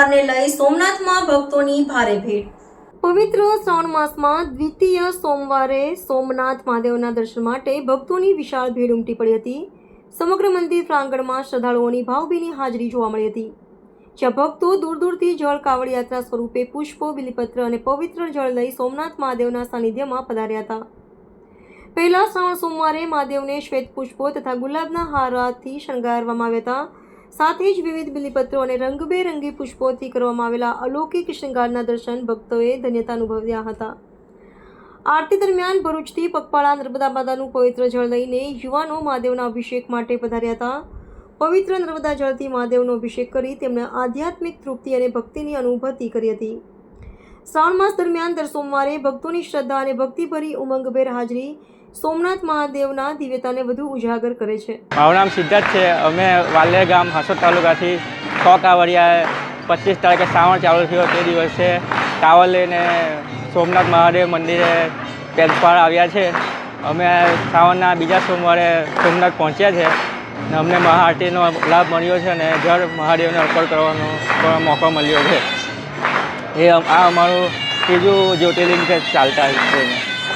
તહેવારને લઈ સોમનાથમાં ભક્તોની ભારે ભીડ। પવિત્ર શ્રાવણ માસમાં દ્વિતીય સોમવારે સોમનાથ મહાદેવના દર્શન માટે ભક્તોની વિશાળ ભીડ ઉમટી પડી હતી। સમગ્ર મંદિર પ્રાંગણમાં શ્રદ્ધાળુઓની ભાવભીની હાજરી જોવા મળી હતી, જ્યાં ભક્તો દૂર દૂરથી જળ કાવડ યાત્રા સ્વરૂપે પુષ્પો, બિલીપત્ર અને પવિત્ર જળ લઈ સોમનાથ મહાદેવના સાનિધ્યમાં પધાર્યા હતા। પહેલા શ્રાવણ સોમવારે મહાદેવને શ્વેત પુષ્પો તથા ગુલાબના હારથી શણગારવામાં આવ્યા હતા। સાથે જ વિવિધ બિલીપત્રો અને રંગબેરંગી પુષ્પોથી કરવામાં આવેલા અલૌકિક શ્રૃંગારના દર્શન ભક્તોએ ધન્યતા અનુભવ્યા હતા। આરતી દરમિયાન ભરૂચથી પગપાળા નર્મદા માતાનું પવિત્ર જળ લઈને યુવાનો મહાદેવના અભિષેક માટે પધાર્યા હતા। પવિત્ર નર્મદા જળથી મહાદેવનો અભિષેક કરી તેમણે આધ્યાત્મિક તૃપ્તિ અને ભક્તિની અનુભૂતિ કરી હતી। શ્રાવણ માસ દરમિયાન દર સોમવારે ભક્તોની શ્રદ્ધા અને ભક્તિભરી ઉમંગભેર હાજરી સોમનાથ મહાદેવના દિવ્યતાને વધુ ઉજાગર કરે છે। મારું નામ સિદ્ધાર્થ છે। અમે વાલિયા ગામ હાસોદ તાલુકાથી 6 કાવડિયા 25 તારીખે શ્રાવણ ચાલુ થયો તે દિવસે કાવડ લઈને સોમનાથ મહાદેવ મંદિરે પેદપાળ આવ્યા છે। અમે શ્રાવણના બીજા સોમવારે સોમનાથ પહોંચ્યા છે અને અમને મહાઆરતીનો લાભ મળ્યો છે અને જળ મહાદેવને અર્પણ કરવાનો મોકો મળ્યો છે। આ અમારું ત્રીજું જ્યોતિર્લિંગ છે ચાલતા છે।